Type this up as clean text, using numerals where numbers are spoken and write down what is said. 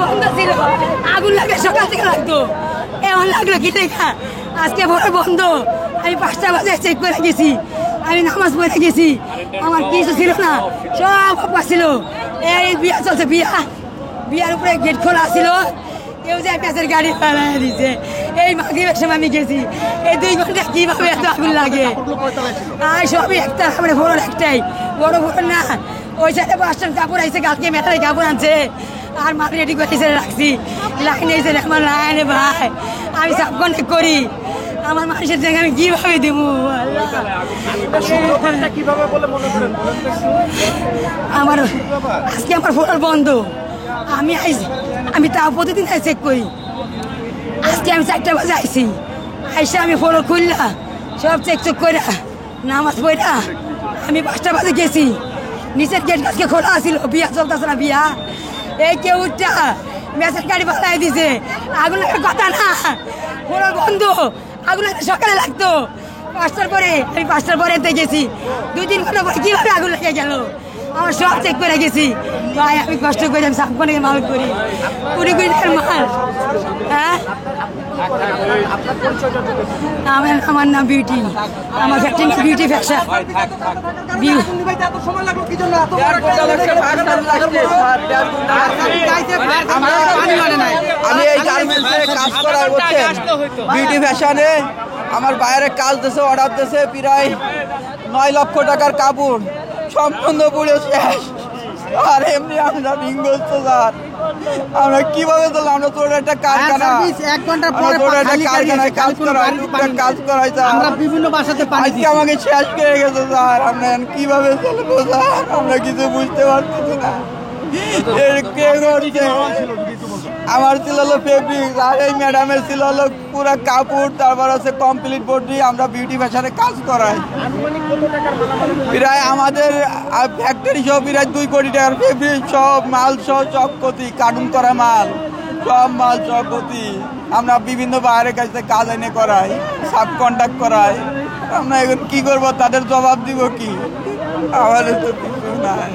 বন্ধ ছিল, আগুন লাগে সকাল থেকে লাগতো, এমন লাগলো কি দেখা আজকে ভোর বন্ধ। আমি 5টা বাজে চেক করে গেছি, আমি নামাজ পড়ে গেছি, আমার কিছু ছিল না, সব অপা ছিল। এই বিয়া চলছে, বিয়ার উপরে গেট খোলা ছিল, কেউ যে পেঁচের গাড়ি পাড়ায় দিছে। এই মাগরিবের সময় আমি গেছি, এই 2 ঘন্টা কিভাবে এত আগুন লাগে। আর সবই একটা, মানে ভোর একটাই, বড় ভোর না। ওই সাইডে 5টা কাপড় আইছে, কালকে মেটারে কাপড় আনছে, আর মাথা রেডি করে রাখছি। লাইন এসে আমার লাইনে ভাই, আমি সব কন্ট্যাক্ট করি, আমার মানুষের জায়গায় আমি কিভাবে দেবো। আমার আজকে আমার ফোন বন্ধ, আমি তাও প্রতিদিন চেক করি। আজকে আমি 4টা বাজে আইসি, আইসে আমি ফোন খুললা সব চেক করে নামাজ পড়া আমি 5টা বাজে গেছি। নিচের গেট আজকে খোলা ছিল, বিয়া চলতেছে না, বিয়া এই কেউ উঠটা মেসের গাড়ি পাঠাই দিছে। আগুন লাগার কথা না, ফোন বন্ধ, আগুন সকালে লাগতো 5টার পরে, আমি 5টার পরে গেছি। 2-3 ঘন্টা পরে কিভাবে আগুন লেগে গেল, আমার সব চেক করে গেছি। ভাই আমি কষ্ট করে আমি সাবকনে মাল করি, 20 টাকার মাল। হ্যাঁ, আমার নাম বিউটি, আমার ফ্যাক্টরি বিউটি ফ্যাশন। আমি এই গার্মেন্টসে কাজ করার বিউটি ফ্যাশনে আমার বাইরে কাজ দিয়েছে, অর্ডার দিয়েছে প্রায় 9 লক্ষ টাকার কাপড়, সম্পূর্ণ পুড়ে শেষ। আর এমনি আমরা রিঙ্গস্ত স্যার, আমরা কিভাবে চললাম? আমরা তোর একটা কারখানা, 1 ঘন্টা পরে কারখানায় কাজ করাই, টুকটাক কাজ করাই স্যার। আমরা বিভিন্ন বাসাতে আজকে আমাকে শেষ করে গেছে স্যার। আমরা কিভাবে চলবো স্যার? আমরা কিছু বুঝতে পারতেছি না। আমার ছিল হলো ফেব্রিক, আর এই ম্যাডামের ছিল হলো পুরো কাপড়, তারপর হচ্ছে কমপ্লিট বডি। আমরা বিউটি ফ্যাশনে কাজ করাই, প্রায় আমাদের ফ্যাক্টরি সহ প্রায় 2 কোটি টাকার ফেব্রিক, সব মাল সহ চকপতি, কার্টুন করা মাল, সব মাল চকপতি। আমরা বিভিন্ন বাইরের কাছে কাজ এনে করাই, সাব কন্ট্রাক্ট করাই। আমরা এখন কি করব, তাদের জবাব দিব কি? আমাদের তো কিছু নাই।